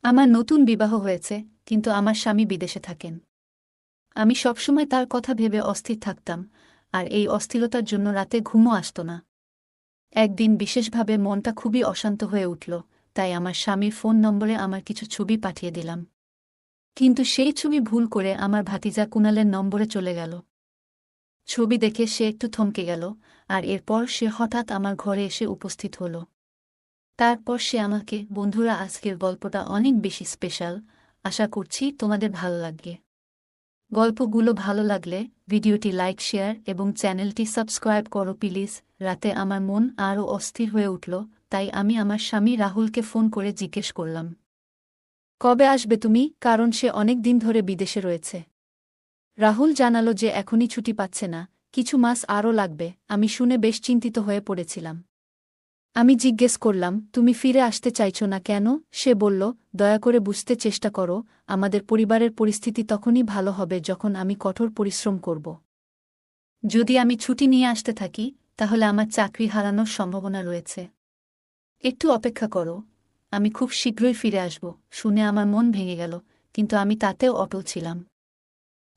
আমার নতুন বিবাহ হয়েছে, কিন্তু আমার স্বামী বিদেশে থাকেন। আমি সবসময় তার কথা ভেবে অস্থির থাকতাম, আর এই অস্থিরতার জন্য রাতে ঘুমও আসত না। একদিন বিশেষভাবে মনটা খুবই অশান্ত হয়ে উঠল, তাই আমার স্বামীর ফোন নম্বরে আমার কিছু ছবি পাঠিয়ে দিলাম। কিন্তু সেই ছবি ভুল করে আমার ভাতিজা কুনালের নম্বরে চলে গেল। ছবি দেখে সে একটু থমকে গেল, আর এরপর সে হঠাৎ আমার ঘরে এসে উপস্থিত হল। তারপর সে আমাকে, বন্ধুরা, আজকের গল্পটা অনেক বেশি স্পেশাল, আশা করছি তোমাদের ভালো লাগবে। গল্পগুলো ভালো লাগলে ভিডিওটি লাইক, শেয়ার এবং চ্যানেলটি সাবস্ক্রাইব করো প্লিজ। রাতে আমার মন আরও অস্থির হয়ে উঠল, তাই আমি আমার স্বামী রাহুলকে ফোন করে জিজ্ঞেস করলাম, কবে আসবে তুমি, কারণ সে অনেক দিন ধরে বিদেশে রয়েছে। রাহুল জানালো যে এখনই ছুটি পাচ্ছে না, কিছু মাস আরও লাগবে। আমি শুনে বেশ চিন্তিত হয়ে পড়েছিলাম। আমি জিজ্ঞেস করলাম, তুমি ফিরে আসতে চাইছ না কেন? সে বলল, দয়া করে বুঝতে চেষ্টা করো, আমাদের পরিবারের পরিস্থিতি তখনই ভালো হবে যখন আমি কঠোর পরিশ্রম করব। যদি আমি ছুটি নিয়ে আসতে থাকি, তাহলে আমার চাকরি হারানোর সম্ভাবনা রয়েছে। একটু অপেক্ষা করো, আমি খুব শীঘ্রই ফিরে আসব। শুনে আমার মন ভেঙে গেল, কিন্তু আমি তাতেও অটল ছিলাম।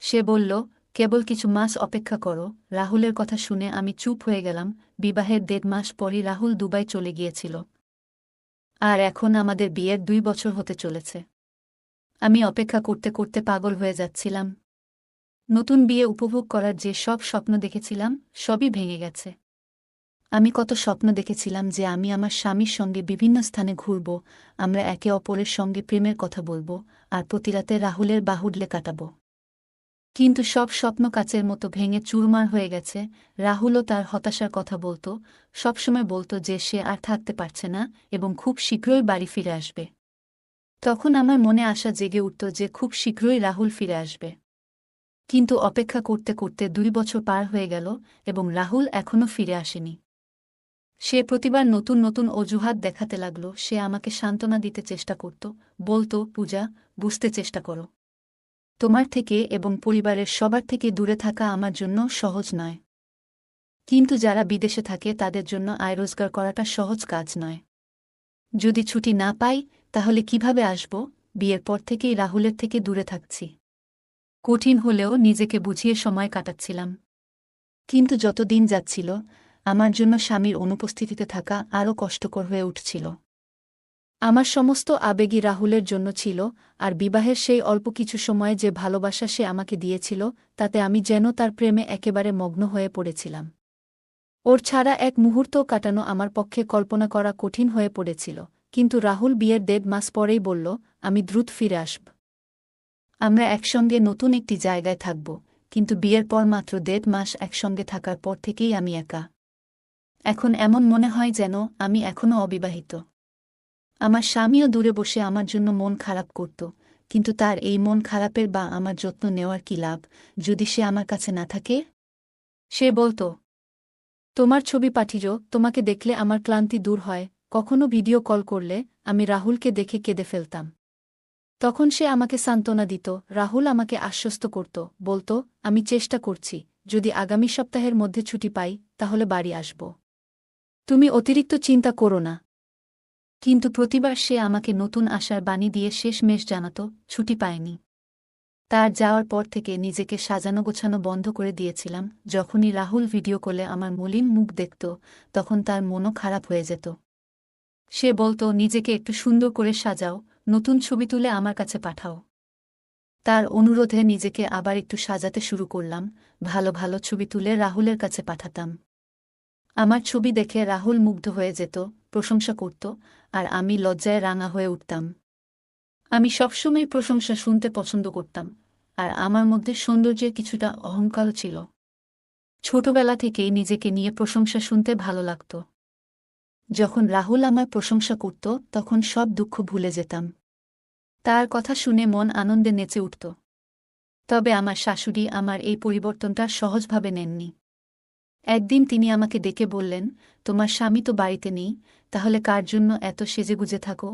সে বলল, কেবল কিছু মাস অপেক্ষা করো। রাহুলের কথা শুনে আমি চুপ হয়ে গেলাম। বিবাহের ১.৫ মাস পরই রাহুল দুবাই চলে গিয়েছিল, আর এখন আমাদের বিয়ের ২ বছর হতে চলেছে। আমি অপেক্ষা করতে করতে পাগল হয়ে যাচ্ছিলাম। নতুন বিয়ে উপভোগ করার যে সব স্বপ্ন দেখেছিলাম, সবই ভেঙে গেছে। আমি কত স্বপ্ন দেখেছিলাম যে আমি আমার স্বামীর সঙ্গে বিভিন্ন স্থানে ঘুরব, আমরা একে অপরের সঙ্গে প্রেমের কথা বলবো, আর প্রতিরাতে রাহুলের বাহুডলে কাটাবো। কিন্তু সব স্বপ্ন কাচের মতো ভেঙে চুরমার হয়ে গেছে। রাহুলও তার হতাশার কথা বলত, সবসময় বলত যে সে আর থাকতে পারছে না এবং খুব শীঘ্রই বাড়ি ফিরে আসবে। তখন আমার মনে আশা জেগে উঠত যে খুব শীঘ্রই রাহুল ফিরে আসবে। কিন্তু অপেক্ষা করতে করতে ২ বছর পার হয়ে গেল এবং রাহুল এখনও ফিরে আসেনি। সে প্রতিবার নতুন নতুন অজুহাত দেখাতে লাগল। সে আমাকে সান্ত্বনা দিতে চেষ্টা করত, বলত, পূজা, বুঝতে চেষ্টা করো। তোমার থেকে এবং পরিবারের সবার থেকে দূরে থাকা আমার জন্য সহজ নয়। কিন্তু যারা বিদেশে থাকে তাদের জন্য আয় রোজগার করাটা সহজ কাজ নয়। যদি ছুটি না পাই, তাহলে কিভাবে আসব? বিয়ের পর থেকেই রাহুলের থেকে দূরে থাকছি। কঠিন হলেও নিজেকে বুঝিয়ে সময় কাটাচ্ছিলাম। কিন্তু যত দিন যাচ্ছিল, আমার জন্য স্বামীর অনুপস্থিতিতে থাকা আরও কষ্টকর হয়ে উঠছিল। আমার সমস্ত আবেগই রাহুলের জন্য ছিল, আর বিবাহের সেই অল্প কিছু সময় যে ভালোবাসা সে আমাকে দিয়েছিল, তাতে আমি যেন তার প্রেমে একেবারে মগ্ন হয়ে পড়েছিলাম। ওর ছাড়া এক মুহূর্তও কাটানো আমার পক্ষে কল্পনা করা কঠিন হয়ে পড়েছিল। কিন্তু রাহুল বিয়ের ১.৫ মাস পরেই বলল, আমি দ্রুত ফিরে আসব। আমরা একসঙ্গে নতুন একটি জায়গায় থাকব। কিন্তু বিয়ের পর মাত্র ১.৫ মাস একসঙ্গে থাকার পর থেকেই আমি একা। এখন এমন মনে হয় যেন আমি এখনও অবিবাহিত। আমার স্বামীও দূরে বসে আমার জন্য মন খারাপ করত, কিন্তু তার এই মন খারাপের বা আমার যত্ন নেওয়ার কি লাভ, যদি সে আমার কাছে না থাকে? সে বলত, তোমার ছবি পাঠিও, তোমাকে দেখলে আমার ক্লান্তি দূর হয়। কখনো ভিডিও কল করলে আমি রাহুলকে দেখে কেঁদে ফেলতাম। তখন সে আমাকে সান্ত্বনা দিত। রাহুল আমাকে আশ্বস্ত করত, বলত, আমি চেষ্টা করছি, যদি আগামী সপ্তাহের মধ্যে ছুটি পাই, তাহলে বাড়ি আসব। তুমি অতিরিক্ত চিন্তা করো না। কিন্তু প্রতিবার সে আমাকে নতুন আশার বাণী দিয়ে শেষমেশ জানাত, ছুটি পায়নি। তার যাওয়ার পর থেকে নিজেকে সাজানো গোছানো বন্ধ করে দিয়েছিলাম। যখনই রাহুল ভিডিও কলে আমার মলিন মুখ দেখত, তখন তার মনও খারাপ হয়ে যেত। সে বলত, নিজেকে একটু সুন্দর করে সাজাও, নতুন ছবি তুলে আমার কাছে পাঠাও। তার অনুরোধে নিজেকে আবার একটু সাজাতে শুরু করলাম। ভালো ভালো ছবি তুলে রাহুলের কাছে পাঠাতাম। আমার ছবি দেখে রাহুল মুগ্ধ হয়ে যেত, প্রশংসা করত, আর আমি লজ্জায় রাঙা হয়ে উঠতাম। আমি সবসময় প্রশংসা শুনতে পছন্দ করতাম, আর আমার মধ্যে সৌন্দর্যের কিছুটা অহংকারও ছিল। ছোটবেলা থেকেই নিজেকে নিয়ে প্রশংসা শুনতে ভালো লাগত। যখন রাহুল আমার প্রশংসা করত, তখন সব দুঃখ ভুলে যেতাম। তার কথা শুনে মন আনন্দে নেচে উঠত। তবে আমার শাশুড়ি আমার এই পরিবর্তনটা সহজভাবে নেননি। একদিন তিনি আমাকে ডেকে বললেন, তোমার স্বামী তো বাড়িতে নেই, তাহলে কার জন্য এত সেজেগুজে থাকো?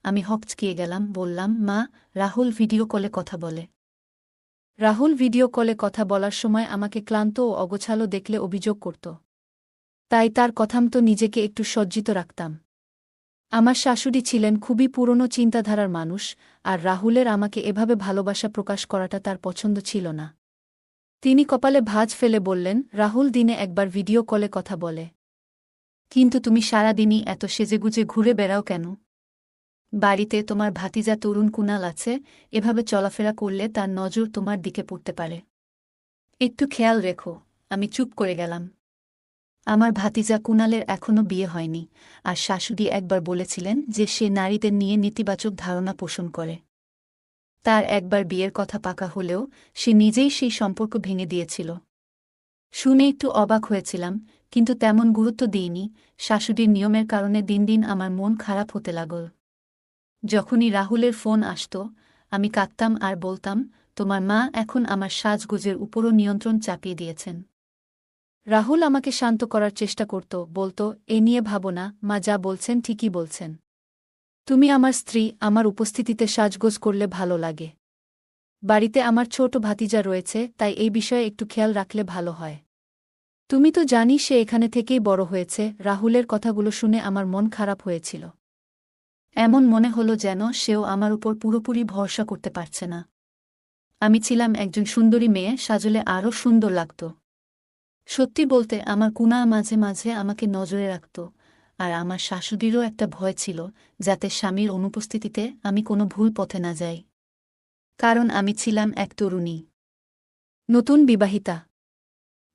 আমি হকচকিয়ে গেলাম, বললাম, মা, রাহুল ভিডিও কলে কথা বলে। রাহুল ভিডিও কলে কথা বলার সময় আমাকে ক্লান্ত ও অগোছালো দেখলে অভিযোগ করত। তাই তার কথামতো নিজেকে একটু সজ্জিত রাখতাম। আমার শাশুড়ি ছিলেন খুবই পুরনো চিন্তাধারার মানুষ, আর রাহুলের আমাকে এভাবে ভালোবাসা প্রকাশ করাটা তার পছন্দ ছিল না। তিনি কপালে ভাঁজ ফেলে বললেন, রাহুল দিনে একবার ভিডিও কলে কথা বলে। কিন্তু তুমি সারাদিনই এত সেজেগুজে ঘুরে বেড়াও কেন? বাড়িতে তোমার ভাতিজা তরুণ কুনাল আছে, এভাবে চলাফেরা করলে তার নজর তোমার দিকে পড়তে পারে। একটু খেয়াল রেখো। আমি চুপ করে গেলাম। আমার ভাতিজা কুনালের এখনও বিয়ে হয়নি, আর শাশুড়ি একবার বলেছিলেন যে সে নারীদের নিয়ে নেতিবাচক ধারণা পোষণ করে। তার একবার বিয়ের কথা পাকা হলেও সে নিজেই সেই সম্পর্ক ভেঙে দিয়েছিল। শুনে একটু অবাক হয়েছিলাম, কিন্তু তেমন গুরুত্ব দিইনি। শাশুড়ির নিয়মের কারণে দিন দিন আমার মন খারাপ হতে লাগল। যখনই রাহুলের ফোন আসত, আমি কাঁদতাম আর বলতাম, তোমার মা এখন আমার সাজগোজের উপরও নিয়ন্ত্রণ চাপিয়ে দিয়েছেন। রাহুল আমাকে শান্ত করার চেষ্টা করত, বলত, এ নিয়ে ভাবো না, মা যা বলছেন ঠিকই বলছেন। তুমি আমার স্ত্রী, আমার উপস্থিতিতে সাজগোজ করলে ভালো লাগে। বাড়িতে আমার ছোট ভাতিজা রয়েছে, তাই এই বিষয়ে একটু খেয়াল রাখলে ভালো হয়। তুমি তো জানি সে এখানে থেকেই বড় হয়েছে। রাহুলের কথাগুলো শুনে আমার মন খারাপ হয়েছিল। এমন মনে হলো যেন সেও আমার উপর পুরোপুরি ভরসা করতে পারছে না। আমি ছিলাম একজন সুন্দরী মেয়ে, সাজলে আরও সুন্দর লাগত। সত্যি বলতে আমার কুনা মাঝে মাঝে আমাকে নজরে রাখত, আর আমার শাশুড়িরও একটা ভয় ছিল, যাতে স্বামীর অনুপস্থিতিতে আমি কোনো ভুল পথে না যাই। কারণ আমি ছিলাম এক তরুণী, নতুন বিবাহিতা।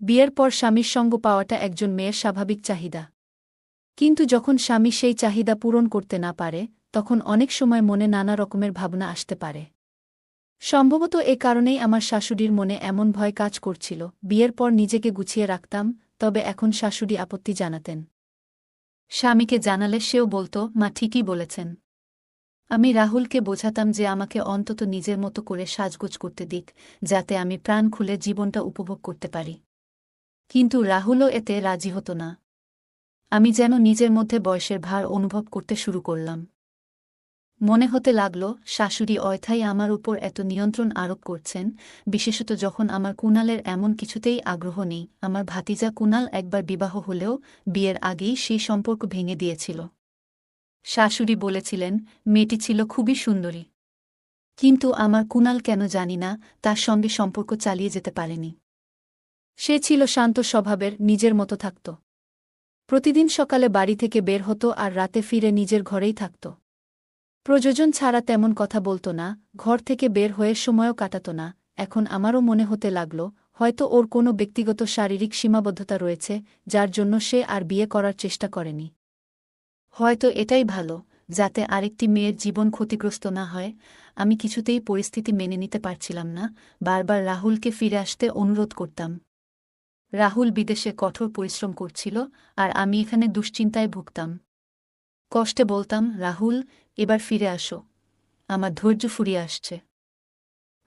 বিয়ের পর স্বামীর সঙ্গ পাওয়াটা একজন মেয়ের স্বাভাবিক চাহিদা। কিন্তু যখন স্বামী সেই চাহিদা পূরণ করতে না পারে, তখন অনেক সময় মনে নানা রকমের ভাবনা আসতে পারে। সম্ভবত এ কারণেই আমার শাশুড়ির মনে এমন ভয় কাজ করছিল। বিয়ের পর নিজেকে গুছিয়ে রাখতাম, তবে এখন শাশুড়ি আপত্তি জানাতেন। স্বামীকে জানালে সেও বলত, মা ঠিকই বলেছেন। আমি রাহুলকে বোঝাতাম যে আমাকে অন্তত নিজের মতো করে সাজগোজ করতে দিক, যাতে আমি প্রাণ খুলে জীবনটা উপভোগ করতে পারি। কিন্তু রাহুলও এতে রাজি হতো না। আমি যেন নিজের মধ্যে বয়সের ভার অনুভব করতে শুরু করলাম। মনে হতে লাগল শাশুড়ি অয়থাই আমার উপর এত নিয়ন্ত্রণ আরোপ করছেন, বিশেষত যখন আমার কুনালের এমন কিছুতেই আগ্রহ নেই। আমার ভাতিজা কুনাল একবার বিবাহ হলেও বিয়ের আগেই সেই সম্পর্ক ভেঙে দিয়েছিল। শাশুড়ি বলেছিলেন মেয়েটি ছিল খুবই সুন্দরী, কিন্তু আমার কুনাল কেন জানি না তার সঙ্গে সম্পর্ক চালিয়ে যেতে পারেনি। সে ছিল শান্ত স্বভাবের, নিজের মতো থাকত। প্রতিদিন সকালে বাড়ি থেকে বের হতো আর রাতে ফিরে নিজের ঘরেই থাকত। প্রয়োজন ছাড়া তেমন কথা বলত না, ঘর থেকে বের হয়ে সময়ও কাটাত না। এখন আমারও মনে হতে লাগল, হয়তো ওর কোনো ব্যক্তিগত শারীরিক সীমাবদ্ধতা রয়েছে, যার জন্য সে আর বিয়ে করার চেষ্টা করেনি। হয়তো এটাই ভালো, যাতে আরেকটি মেয়ের জীবন ক্ষতিগ্রস্ত না হয়। আমি কিছুতেই পরিস্থিতি মেনে নিতে পারছিলাম না, বারবার রাহুলকে ফিরে আসতে অনুরোধ করতাম। রাহুল বিদেশে কঠোর পরিশ্রম করছিল, আর আমি এখানে দুশ্চিন্তায় ভুগতাম। কষ্টে বলতাম, রাহুল, এবার ফিরে আসো, আমার ধৈর্য ফুরিয়ে আসছে।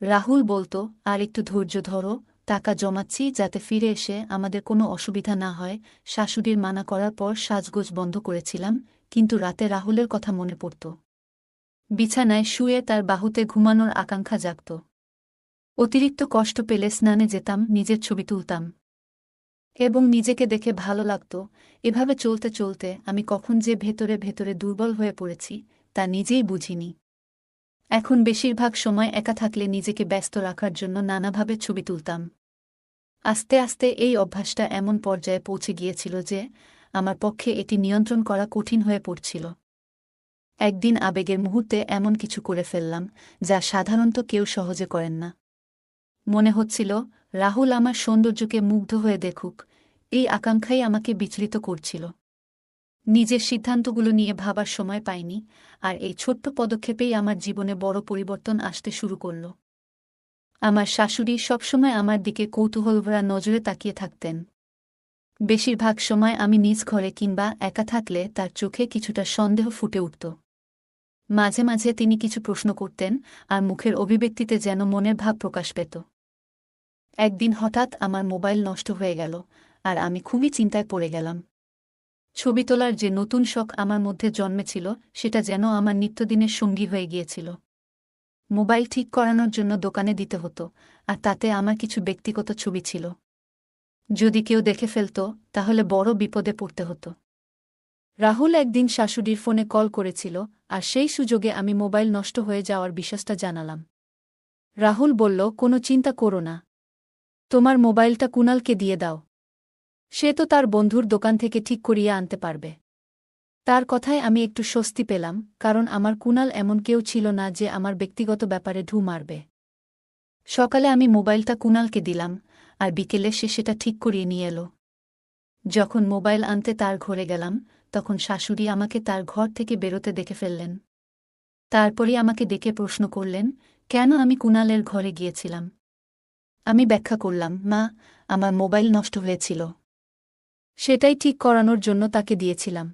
রাহুল বলত, আর একটু ধৈর্য ধরো, টাকা জমাচ্ছি যাতে ফিরে এসে আমাদের কোনো অসুবিধা না হয়। শাশুড়ির মানা করার পর সাজগোজ বন্ধ করেছিলাম, কিন্তু রাতে রাহুলের কথা মনে পড়ত। বিছানায় শুয়ে তার বাহুতে ঘুমানোর আকাঙ্ক্ষা জাগত। অতিরিক্ত কষ্ট পেলে স্নানে যেতাম, নিজের ছবি তুলতাম এবং নিজেকে দেখে ভালো লাগত। এভাবে চলতে চলতে আমি কখন যে ভেতরে ভেতরে দুর্বল হয়ে পড়েছি তা নিজেই বুঝিনি। এখন বেশিরভাগ সময় একা থাকলে নিজেকে ব্যস্ত রাখার জন্য নানাভাবে ছবি তুলতাম। আস্তে আস্তে এই অভ্যাসটা এমন পর্যায়ে পৌঁছে গিয়েছিল যে আমার পক্ষে এটি নিয়ন্ত্রণ করা কঠিন হয়ে পড়ছিল। একদিন আবেগের মুহূর্তে এমন কিছু করে ফেললাম, যা সাধারণত কেউ সহজে করেন না। মনে হচ্ছিল রাহুল আমার সৌন্দর্যকে মুগ্ধ হয়ে দেখুক, এই আকাঙ্ক্ষাই আমাকে বিচলিত করছিল। নিজের সিদ্ধান্তগুলো নিয়ে ভাবার সময় পাইনি, আর এই ছোট্ট পদক্ষেপেই আমার জীবনে বড় পরিবর্তন আসতে শুরু করল। আমার শাশুড়ি সবসময় আমার দিকে কৌতূহলভরা নজরে তাকিয়ে থাকতেন। বেশিরভাগ সময় আমি নিজ ঘরে কিংবা একা থাকলে তার চোখে কিছুটা সন্দেহ ফুটে উঠত। মাঝে মাঝে তিনি কিছু প্রশ্ন করতেন, আর মুখের অভিব্যক্তিতে যেন মনের ভাব প্রকাশ পেত। একদিন হঠাৎ আমার মোবাইল নষ্ট হয়ে গেল, আর আমি খুবই চিন্তায় পড়ে গেলাম। ছবি তোলার যে নতুন শখ আমার মধ্যে জন্মেছিল, সেটা যেন আমার নিত্যদিনের সঙ্গী হয়ে গিয়েছিল। মোবাইল ঠিক করানোর জন্য দোকানে দিতে হতো, আর তাতে আমার কিছু ব্যক্তিগত ছবি ছিল। যদি কেউ দেখে ফেলত, তাহলে বড় বিপদে পড়তে হতো। রাহুল একদিন শাশুড়ির ফোনে কল করেছিল, আর সেই সুযোগে আমি মোবাইল নষ্ট হয়ে যাওয়ার বিশ্বাসটা জানালাম। রাহুল বলল, কোনো চিন্তা করো না, তোমার মোবাইলটা কুণালকে দিয়ে দাও, সে তো তার বন্ধুর দোকান থেকে ঠিক করিয়ে আনতে পারবে। তার কথায় আমি একটু স্বস্তি পেলাম, কারণ আমার কুণাল এমন কেউ ছিল না যে আমার ব্যক্তিগত ব্যাপারে ঢু মারবে। সকালে আমি মোবাইলটা কুণালকে দিলাম, আর বিকেলে সে সেটা ঠিক করিয়ে নিয়ে এলো। যখন মোবাইল আনতে তার ঘরে গেলাম, তখন শাশুড়ি আমাকে তার ঘর থেকে বেরোতে দেখে ফেললেন। তারপরই আমাকে ডেকে প্রশ্ন করলেন, কেন আমি কুণালের ঘরে গিয়েছিলাম। আমি ব্যাখ্যা করলাম, মা, আমার মোবাইল নষ্ট হয়েছিল, সেটাই ঠিক করানোর জন্য তাকে দিয়েছিলাম।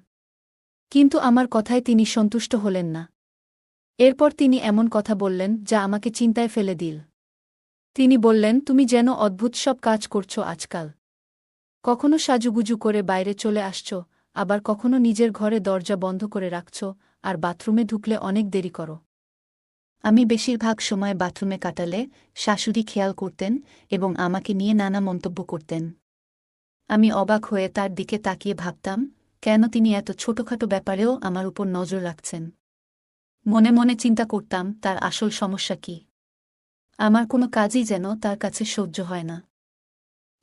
কিন্তু আমার কথায় তিনি সন্তুষ্ট হলেন না। এরপর তিনি এমন কথা বললেন যা আমাকে চিন্তায় ফেলে দিল। তিনি বললেন, তুমি যেন অদ্ভুত সব কাজ করছো আজকাল। কখনো সাজুগুজু করে বাইরে চলে আসছ, আবার কখনো নিজের ঘরে দরজা বন্ধ করে রাখছ, আর বাথরুমে ঢুকলে অনেক দেরি করো। আমি বেশিরভাগ সময় বাথরুমে কাটালে শাশুড়ি খেয়াল করতেন এবং আমাকে নিয়ে নানা মন্তব্য করতেন। আমি অবাক হয়ে তার দিকে তাকিয়ে ভাবতাম, কেন তিনি এত ছোটখাটো ব্যাপারেও আমার উপর নজর রাখছেন। মনে মনে চিন্তা করতাম, তার আসল সমস্যা কি। আমার কোনো কাজই যেন তার কাছে সহ্য হয় না।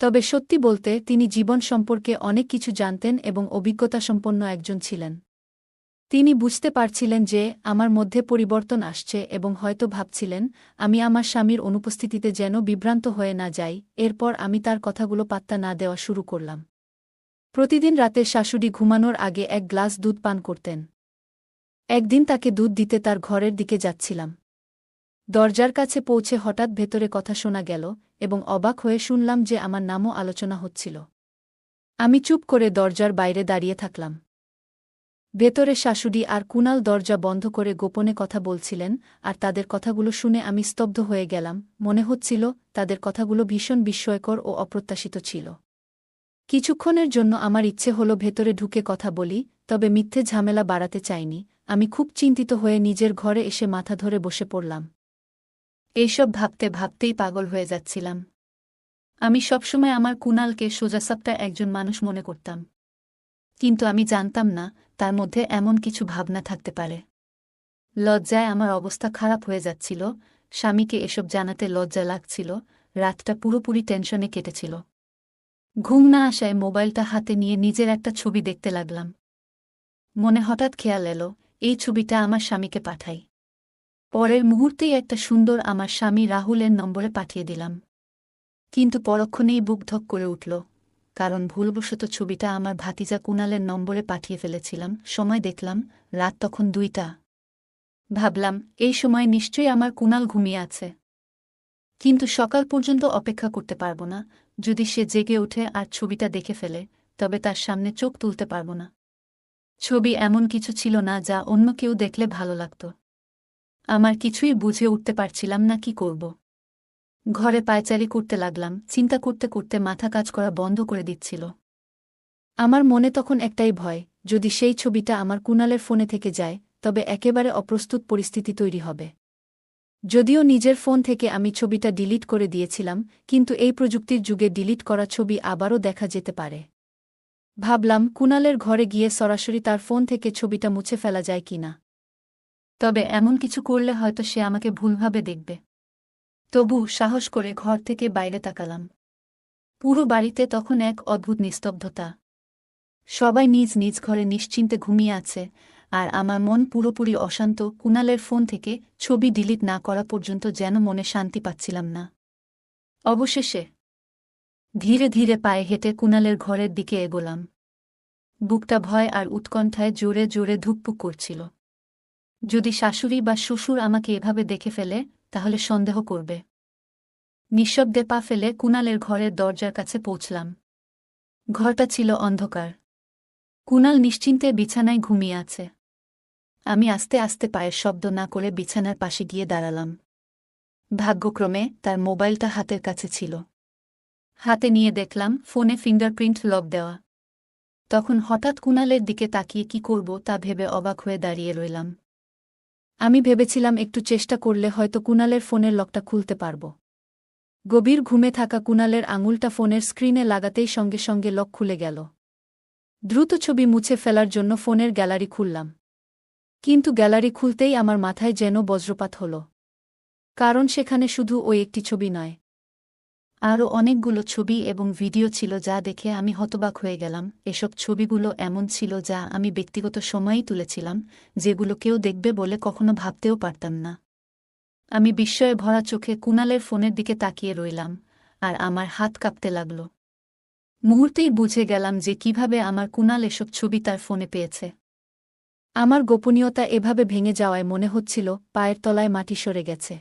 তবে সত্যি বলতে তিনি জীবন সম্পর্কে অনেক কিছু জানতেন এবং অভিজ্ঞতাসম্পন্ন একজন ছিলেন। তিনি বুঝতে পারছিলেন যে আমার মধ্যে পরিবর্তন আসছে এবং হয়তো ভাবছিলেন আমি আমার স্বামীর অনুপস্থিতিতে যেন বিভ্রান্ত হয়ে না যাই। এরপর আমি তার কথাগুলো পাত্তা না দেওয়া শুরু করলাম। প্রতিদিন রাতে শাশুড়ি ঘুমানোর আগে এক গ্লাস দুধ পান করতেন। একদিন তাকে দুধ দিতে তার ঘরের দিকে যাচ্ছিলাম। দরজার কাছে পৌঁছে হঠাৎ ভেতরে কথা শোনা গেল এবং অবাক হয়ে শুনলাম যে আমার নামও আলোচনা হচ্ছিল। আমি চুপ করে দরজার বাইরে দাঁড়িয়ে থাকলাম। ভেতরে শাশুড়ি আর কুণাল দরজা বন্ধ করে গোপনে কথা বলছিলেন, আর তাদের কথাগুলো শুনে আমি স্তব্ধ হয়ে গেলাম। মনে হচ্ছিল তাদের কথাগুলো ভীষণ বিস্ময়কর ও অপ্রত্যাশিত ছিল। কিছুক্ষণের জন্য আমার ইচ্ছে হলো ভেতরে ঢুকে কথা বলি, তবে মিথ্যে ঝামেলা বাড়াতে চাইনি। আমি খুব চিন্তিত হয়ে নিজের ঘরে এসে মাথা ধরে বসে পড়লাম। এইসব ভাবতে ভাবতেই পাগল হয়ে যাচ্ছিলাম। আমি সবসময় আমার কুণালকে সোজাসাপটা একজন মানুষ মনে করতাম, কিন্তু আমি জানতাম না তার মধ্যে এমন কিছু ভাবনা থাকতে পারে। লজ্জায় আমার অবস্থা খারাপ হয়ে যাচ্ছিল, স্বামীকে এসব জানাতে লজ্জা লাগছিল, রাতটা পুরোপুরি টেনশনে কেটেছিল। ঘুম না আসায় মোবাইলটা হাতে নিয়ে নিজের একটা ছবি দেখতে লাগলাম। মনে হঠাৎ খেয়াল এলো, এই ছবিটা আমার স্বামীকে পাঠাই। পরের মুহূর্তেই একটা সুন্দর আমার স্বামী রাহুলের নম্বরে পাঠিয়ে দিলাম। কিন্তু পরক্ষণেই বুক ধক করে উঠল, কারণ ভুলবশত ছবিটা আমার ভাতিজা কুণালের নম্বরে পাঠিয়ে ফেলেছিলাম। সময় দেখলাম রাত তখন 2টা। ভাবলাম, এই সময় নিশ্চয়ই আমার কুণাল ঘুমিয়ে আছে। কিন্তু সকাল পর্যন্ত অপেক্ষা করতে পারব না। যদি সে জেগে ওঠে আর ছবিটা দেখে ফেলে, তবে তার সামনে চোখ তুলতে পারব না। ছবি এমন কিছু ছিল না যা অন্য কেউ দেখলে ভালো লাগত। আমার কিছুই বুঝে উঠতে পারছিলাম না কি করব। ঘরে পায়চারি করতে লাগলাম, চিন্তা করতে করতে মাথা কাজ করা বন্ধ করে দিচ্ছিল। আমার মনে তখন একটাই ভয়, যদি সেই ছবিটা আমার কুণালের ফোনে থেকে যায়, তবে একেবারে অপ্রস্তুত পরিস্থিতি তৈরি হবে। যদিও নিজের ফোন থেকে আমি ছবিটা ডিলিট করে দিয়েছিলাম, কিন্তু এই প্রযুক্তির যুগে ডিলিট করা ছবি আবারও দেখা যেতে পারে। ভাবলাম, কুণালের ঘরে গিয়ে সরাসরি তার ফোন থেকে ছবিটা মুছে ফেলা যায় কিনা। তবে এমন কিছু করলে হয়তো সে আমাকে ভুলভাবে দেখবে। তবু সাহস করে ঘর থেকে বাইরে তাকালাম। পুরো বাড়িতে তখন এক অদ্ভুত নিস্তব্ধতা। সবাই নিজ নিজ ঘরে নিশ্চিন্তে ঘুমিয়ে আছে, আর আমার মন পুরোপুরি অশান্ত। কুণালের ফোন থেকে ছবি ডিলিট না করা পর্যন্ত যেন মনে শান্তি পাচ্ছিলাম না। অবশেষে ধীরে ধীরে পায়ে হেঁটে কুণালের ঘরের দিকে এগোলাম। বুকটা ভয় আর উৎকণ্ঠায় জোরে জোরে ধুকপুক করছিল। যদি শাশুড়ি বা শ্বশুর আমাকে এভাবে দেখে ফেলে, তাহলে সন্দেহ করবে। নিঃশব্দে পা ফেলে কুণালের ঘরের দরজার কাছে পৌঁছলাম। ঘরটা ছিল অন্ধকার। কুণাল নিশ্চিন্তে বিছানায় ঘুমিয়ে আছে। আমি আস্তে আস্তে পায়ের শব্দ না করে বিছানার পাশে গিয়ে দাঁড়ালাম। ভাগ্যক্রমে তার মোবাইলটা হাতের কাছে ছিল। হাতে নিয়ে দেখলাম ফোনে ফিঙ্গারপ্রিন্ট লক দেওয়া। তখন হঠাৎ কুণালের দিকে তাকিয়ে কি করব তা ভেবে অবাক হয়ে দাঁড়িয়ে রইলাম। আমি ভেবেছিলাম একটু চেষ্টা করলে হয়তো কুণালের ফোনের লকটা খুলতে পারব। গভীর ঘুমে থাকা কুণালের আঙুলটা ফোনের স্ক্রিনে লাগাতেই সঙ্গে সঙ্গে লক খুলে গেল। দ্রুত ছবি মুছে ফেলার জন্য ফোনের গ্যালারি খুললাম। কিন্তু গ্যালারি খুলতেই আমার মাথায় যেন বজ্রপাত হল। কারণ সেখানে শুধু ওই একটি ছবি নয়, আরও অনেকগুলো ছবি এবং ভিডিও ছিল যা দেখে আমি হতবাক হয়ে গেলাম। এসব ছবিগুলো এমন ছিল যা আমি ব্যক্তিগত সময়েই তুলেছিলাম, যেগুলো কেউ দেখবে বলে কখনো ভাবতেও পারতাম না। আমি বিস্ময়ে ভরা চোখে কুণালের ফোনের দিকে তাকিয়ে রইলাম, আর আমার হাত কাঁপতে লাগল। মুহূর্তেই বুঝে গেলাম যে কিভাবে আমার কুণাল এসব ছবি তার ফোনে পেয়েছে। আমার গোপনীয়তা এভাবে ভেঙে যাওয়ায় মনে হচ্ছিল পায়ের তলায় মাটি সরে গেছে।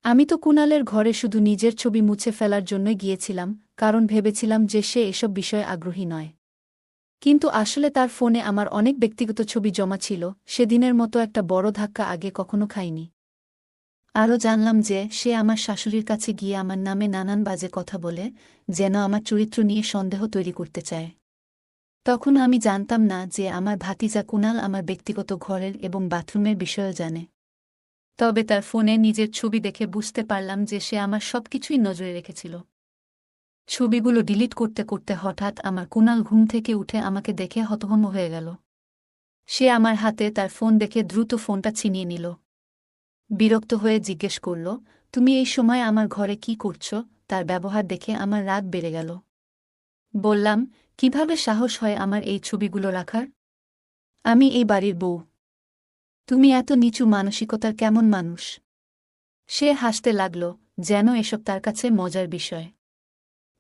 আমি তো কুণালের ঘরে শুধু নিজের ছবি মুছে ফেলার জন্যই গিয়েছিলাম, কারণ ভেবেছিলাম যে সে এসব বিষয়ে আগ্রহী নয়। কিন্তু আসলে তার ফোনে আমার অনেক ব্যক্তিগত ছবি জমা ছিল। সেদিনের মতো একটা বড় ধাক্কা আগে কখনো খাইনি। আরও জানলাম যে সে আমার শাশুড়ির কাছে গিয়ে আমার নামে নানান বাজে কথা বলে, যেন আমার চরিত্র নিয়ে সন্দেহ তৈরি করতে চায়। তখন আমি জানতাম না যে আমার ভাতিজা কুণাল আমার ব্যক্তিগত ঘরের এবং বাথরুমের বিষয়েও জানে। তবে তার ফোনে নিজের ছবি দেখে বুঝতে পারলাম যে সে আমার সবকিছুই নজরে রেখেছিল। ছবিগুলো ডিলিট করতে করতে হঠাৎ আমার কুণাল ঘুম থেকে উঠে আমাকে দেখে হতভম্ব হয়ে গেল। সে আমার হাতে তার ফোন দেখে দ্রুত ফোনটা ছিনিয়ে নিল। বিরক্ত হয়ে জিজ্ঞেস করল, তুমি এই সময় আমার ঘরে কি করছ? তার ব্যবহার দেখে আমার রাগ বেড়ে গেল। বললাম, কিভাবে সাহস হয় আমার এই ছবিগুলো রাখার? আমি এই বাড়ির বউ। তুমি এত নিচু মানসিকতার কেমন মানুষ? সে হাসতে লাগল, যেন এসব তার কাছে মজার বিষয়।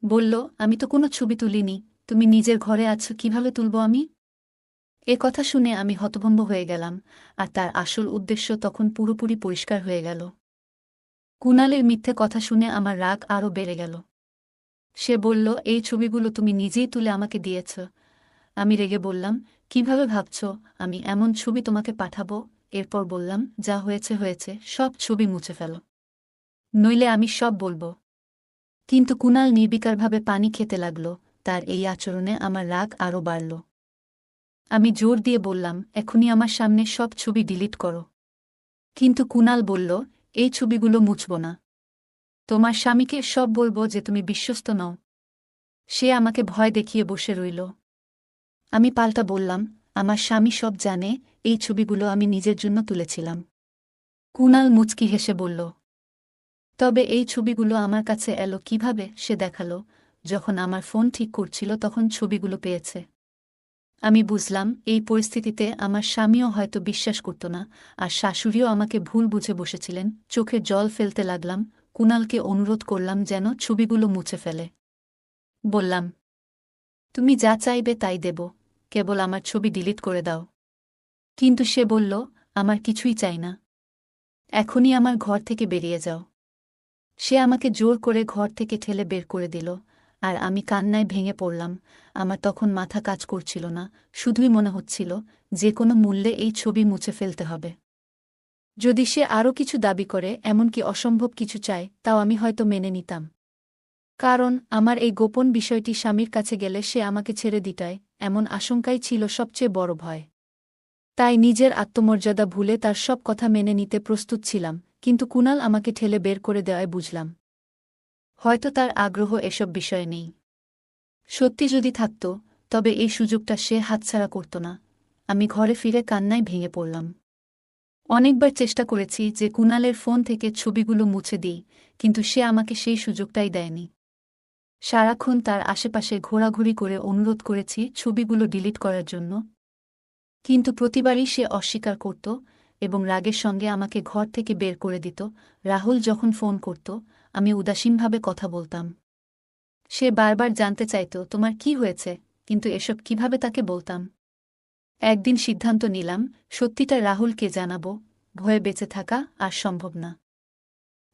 বলল, আমি তো কোনো ছবি তুলিনি, তুমি নিজের ঘরে আছো, কিভাবে তুলব আমি? এ কথা শুনে আমি হতভম্ব হয়ে গেলাম, আর তার আসল উদ্দেশ্য তখন পুরোপুরি পরিষ্কার হয়ে গেল। কুণালের মিথ্যে কথা শুনে আমার রাগ আরও বেড়ে গেল। সে বলল, এই ছবিগুলো তুমি নিজেই তুলে আমাকে দিয়েছ। আমি রেগে বললাম, কিভাবে ভাবছ আমি এমন ছবি তোমাকে পাঠাবো? এরপর বললাম, যা হয়েছে হয়েছে, সব ছবি মুছে ফেলো, নইলে আমি সব বলবো। কিন্তু কুণাল নির্বিকারভাবে পানি খেতে লাগল। তার এই আচরণে আমার রাগ আরও বাড়ল। আমি জোর দিয়ে বললাম, এখনই আমার সামনে সব ছবি ডিলিট করো। কিন্তু কুণাল বলল, এই ছবিগুলো মুছব না। তোমার স্বামীকে সব বলবো যে তুমি বিশ্বস্ত নও। সে আমাকে ভয় দেখিয়ে বসে রইল। আমি পাল্টা বললাম, আমার স্বামী সব জানে, এই ছবিগুলো আমি নিজের জন্য তুলেছিলাম। কুণাল মুচকি হেসে বলল, তবে এই ছবিগুলো আমার কাছে এলো কিভাবে? সে দেখালো, যখন আমার ফোন ঠিক করছিল তখন ছবিগুলো পেয়েছে। আমি বুঝলাম, এই পরিস্থিতিতে আমার স্বামীও হয়তো বিশ্বাস করত না, আর শাশুড়িও আমাকে ভুল বুঝে বসেছিলেন। চোখে জল ফেলতে লাগলাম। কুণালকে অনুরোধ করলাম যেন ছবিগুলো মুছে ফেলে। বললাম, তুমি যা চাইবে তাই দেব, কেবল আমার ছবি ডিলিট করে দাও। কিন্তু সে বলল, আমার কিছুই চাই না, এখনই আমার ঘর থেকে বেরিয়ে যাও। সে আমাকে জোর করে ঘর থেকে ঠেলে বের করে দিল, আর আমি কান্নায় ভেঙে পড়লাম। আমার তখন মাথা কাজ করছিল না, শুধুই মনে হচ্ছিল যে কোনো মূল্যে এই ছবি মুছে ফেলতে হবে। যদি সে আরও কিছু দাবি করে, এমনকি অসম্ভব কিছু চায়, তাও আমি হয়তো মেনে নিতাম। কারণ আমার এই গোপন বিষয়টি স্বামীর কাছে গেলে সে আমাকে ছেড়ে দিটায়, এমন আশঙ্কাই ছিল সবচেয়ে বড় ভয়। তাই নিজের আত্মমর্যাদা ভুলে তার সব কথা মেনে নিতে প্রস্তুত ছিলাম। কিন্তু কুণাল আমাকে ঠেলে বের করে দেওয়ায় বুঝলাম, হয়তো তার আগ্রহ এসব বিষয়ে নেই। সত্যি যদি থাকত, তবে এই সুযোগটা সে হাতছাড়া করত না। আমি ঘরে ফিরে কান্নায় ভেঙে পড়লাম। অনেকবার চেষ্টা করেছি যে কুণালের ফোন থেকে ছবিগুলো মুছে দিই, কিন্তু সে আমাকে সেই সুযোগটাই দেয়নি। সারাক্ষণ তার আশেপাশে ঘোরাঘুরি করে অনুরোধ করেছি ছবিগুলো ডিলিট করার জন্য, কিন্তু প্রতিবারই সে অস্বীকার করত এবং রাগের সঙ্গে আমাকে ঘর থেকে বের করে দিত। রাহুল যখন ফোন করত, আমি উদাসীনভাবে কথা বলতাম। সে বারবার জানতে চাইত, তোমার কি হয়েছে, কিন্তু এসব কিভাবে তাকে বলতাম। একদিন সিদ্ধান্ত নিলাম, সত্যিটা রাহুলকে জানাব, ভয়ে বেঁচে থাকা আর সম্ভব না।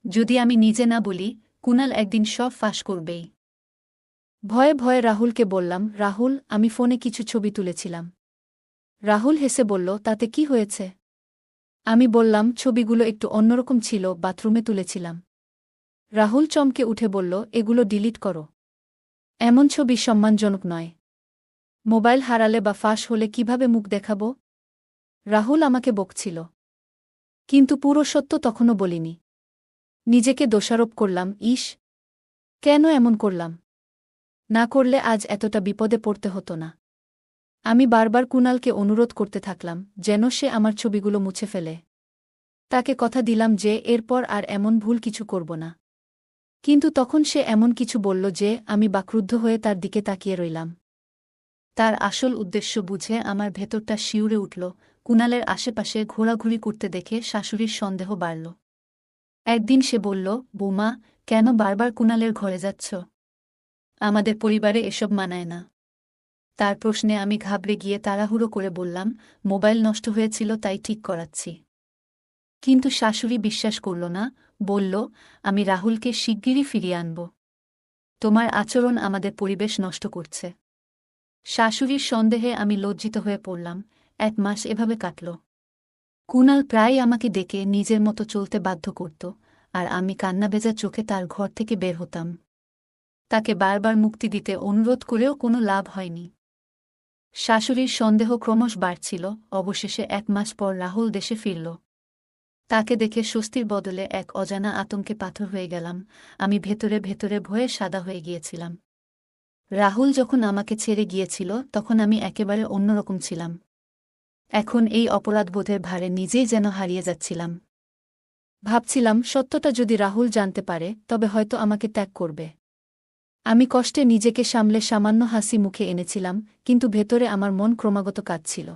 যদি আমি নিজে না বলি, কুণাল একদিন সব ফাঁস করবেই। ভয়ে ভয়ে রাহুলকে বললাম, রাহুল, আমি ফোনে কিছু ছবি তুলেছিলাম। রাহুল হেসে বলল, তাতে কি হয়েছে? আমি বললাম, ছবিগুলো একটু অন্যরকম ছিল, বাথরুমে তুলেছিলাম। রাহুল চমকে উঠে বলল, এগুলো ডিলিট করো, এমন ছবি সম্মানজনক নয়। মোবাইল হারালে বা ফাঁস হলে কিভাবে মুখ দেখাব? রাহুল আমাকে বকছিল, কিন্তু পুরো সত্য তখনও বলিনি। নিজেকে দোষারোপ করলাম, ইস, কেন এমন করলাম? না করলে আজ এতটা বিপদে পড়তে হতো না। আমি বারবার কুণালকে অনুরোধ করতে থাকলাম যেন সে আমার ছবিগুলো মুছে ফেলে। তাকে কথা দিলাম যে এরপর আর এমন ভুল কিছু করব না। কিন্তু তখন সে এমন কিছু বলল যে আমি বাকরুদ্ধ হয়ে তার দিকে তাকিয়ে রইলাম। তার আসল উদ্দেশ্য বুঝে আমার ভেতরটা শিউরে উঠল। কুণালের আশেপাশে ঘোরাঘুরি করতে দেখে শাশুড়ির সন্দেহ বাড়ল। একদিন সে বলল, বৌমা, কেন বারবার কুণালের ঘরে যাচ্ছ? আমাদের পরিবারে এসব মানায় না। তার প্রশ্নে আমি ঘাবড়ে গিয়ে তাড়াহুড়ো করে বললাম, মোবাইল নষ্ট হয়েছিল তাই ঠিক করাচ্ছি। কিন্তু শাশুড়ি বিশ্বাস করল না, বলল, আমি রাহুলকে শিগগিরই ফিরিয়ে আনব। তোমার আচরণ আমাদের পরিবেশ নষ্ট করছে। শাশুড়ির সন্দেহে আমি লজ্জিত হয়ে পড়লাম। 1 মাস এভাবে কাটল। কুণাল প্রায় আমাকে ডেকে নিজের মতো চলতে বাধ্য করত, আর আমি কান্নাভেজা চোখে তার ঘর থেকে বের হতাম। তাকে বারবার মুক্তি দিতে অনুরোধ করেও কোনো লাভ হয়নি। শাশুড়ির সন্দেহ ক্রমশ বাড়ছিল। অবশেষে 1 মাস পর রাহুল দেশে ফিরল। তাকে দেখে স্বস্তির বদলে এক অজানা আতঙ্কে পাথর হয়ে গেলাম। আমি ভেতরে ভেতরে ভয়ে সাদা হয়ে গিয়েছিলাম। রাহুল যখন আমাকে ছেড়ে গিয়েছিল তখন আমি একেবারে অন্যরকম ছিলাম। এখন এই অপরাধবোধের ভারে নিজেই যেন হারিয়ে যাচ্ছিলাম। ভাবছিলাম, সত্যটা যদি রাহুল জানতে পারে তবে হয়তো আমাকে ত্যাগ করবে। আমি কষ্টে নিজেকে সামলে সামান্য হাসি মুখে এনেছিলাম, কিন্তু ভেতরে আমার মন ক্রমাগত কাঁদছিল।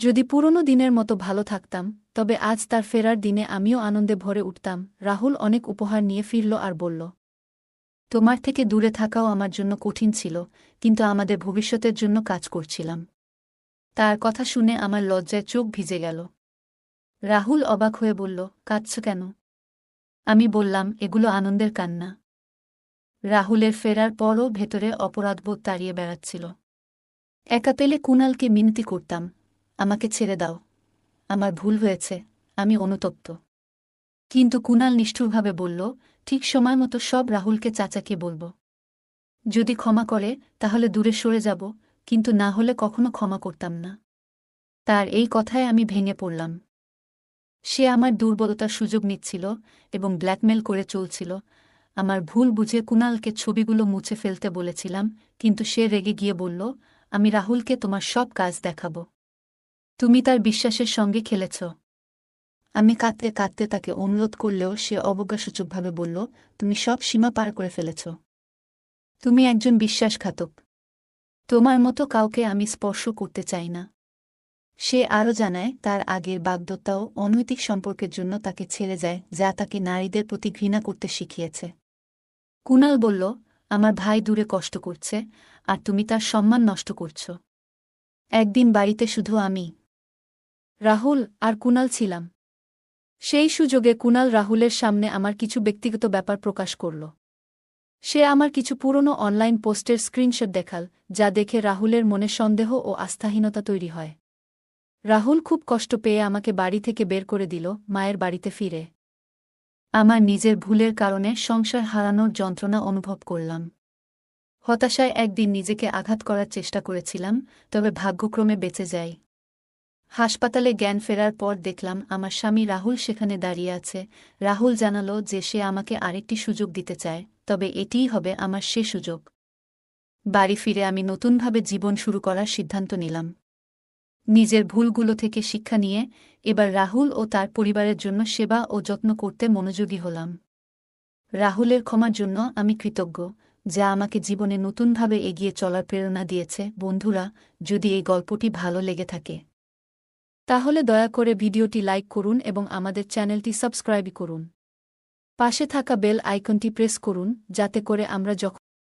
যদি পুরনো দিনের মতো ভালো থাকতাম, তবে আজ তার ফেরার দিনে আমিও আনন্দে ভরে উঠতাম। রাহুল অনেক উপহার নিয়ে ফিরল আর বলল, তোমার থেকে দূরে থাকাও আমার জন্য কঠিন ছিল, কিন্তু আমাদের ভবিষ্যতের জন্য কাজ করছিলাম। তার কথা শুনে আমার লজ্জায় চোখ ভিজে গেল। রাহুল অবাক হয়ে বলল, কাঁদছ কেন? আমি বললাম, এগুলো আনন্দের কান্না। রাহুলের ফেরার পরও ভেতরে অপরাধবোধ তাড়িয়ে বেড়াচ্ছিল। একা পেলে কুণালকে মিনতি করতাম, আমাকে ছেড়ে দাও, আমার ভুল হয়েছে, আমি অনুতপ্ত। কিন্তু কুণাল নিষ্ঠুরভাবে বলল, ঠিক সময় মতো সব রাহুলকে চাচাকে বলব। যদি ক্ষমা করে তাহলে দূরে সরে যাব, কিন্তু না হলে কখনো ক্ষমা করতাম না। তার এই কথায় আমি ভেঙে পড়লাম। সে আমার দুর্বলতার সুযোগ নিচ্ছিল এবং ব্ল্যাকমেল করে চলছিল। আমার ভুল বুঝে কুণালকে ছবিগুলো মুছে ফেলতে বলেছিলাম, কিন্তু সে রেগে গিয়ে বলল, আমি রাহুলকে তোমার সব কাজ দেখাব। তুমি তার বিশ্বাসের সঙ্গে খেলেছ। আমি কাঁদতে কাঁদতে তাকে অনুরোধ করলেও সে অবজ্ঞাসূচকভাবে বলল, তুমি সব সীমা পার করে ফেলেছ। তুমি একজন বিশ্বাসঘাতক। তোমার মতো কাউকে আমি স্পর্শ করতে চাই না। সে আরও জানায়, তার আগের বাগদত্তাও অনৈতিক সম্পর্কের জন্য তাকে ছেড়ে যায়, যা তাকে নারীদের প্রতি ঘৃণা করতে শিখিয়েছে। কুণাল বলল, আমার ভাই দূরে কষ্ট করছে, আর তুমি তার সম্মান নষ্ট করছ। একদিন বাড়িতে শুধু আমি, রাহুল আর কুণাল ছিলাম। সেই সুযোগে কুণাল রাহুলের সামনে আমার কিছু ব্যক্তিগত ব্যাপার প্রকাশ করল। সে আমার কিছু পুরনো অনলাইন পোস্টের স্ক্রিনশট দেখাল, যা দেখে রাহুলের মনে সন্দেহ ও আস্থাহীনতা তৈরি হয়। রাহুল খুব কষ্ট পেয়ে আমাকে বাড়ি থেকে বের করে দিল, মায়ের বাড়িতে ফিরে আমার নিজের ভুলের কারণে সংসার হারানোর যন্ত্রণা অনুভব করলাম। হতাশায় একদিন নিজেকে আঘাত করার চেষ্টা করেছিলাম, তবে ভাগ্যক্রমে বেঁচে যাই। হাসপাতালে জ্ঞান ফেরার পর দেখলাম আমার স্বামী রাহুল সেখানে দাঁড়িয়ে আছে। রাহুল জানালো যে সে আমাকে আরেকটি সুযোগ দিতে চায়, তবে এটিই হবে আমার শেষ সুযোগ। বাড়ি ফিরে আমি নতুনভাবে জীবন শুরু করার সিদ্ধান্ত নিলাম। নিজের ভুলগুলো থেকে শিক্ষা নিয়ে এবার রাহুল ও তার পরিবারের জন্য সেবা ও যত্ন করতে মনোযোগী হলাম। রাহুলের ক্ষমার জন্য আমি কৃতজ্ঞ, যা আমাকে জীবনে নতুনভাবে এগিয়ে চলার প্রেরণা দিয়েছে। বন্ধুরা, যদি এই গল্পটি ভালো লেগে থাকে তাহলে দয়া করে ভিডিওটি লাইক করুন এবং আমাদের চ্যানেলটি সাবস্ক্রাইব করুন। পাশে থাকা বেল আইকনটি প্রেস করুন, যাতে করে আমরা যখন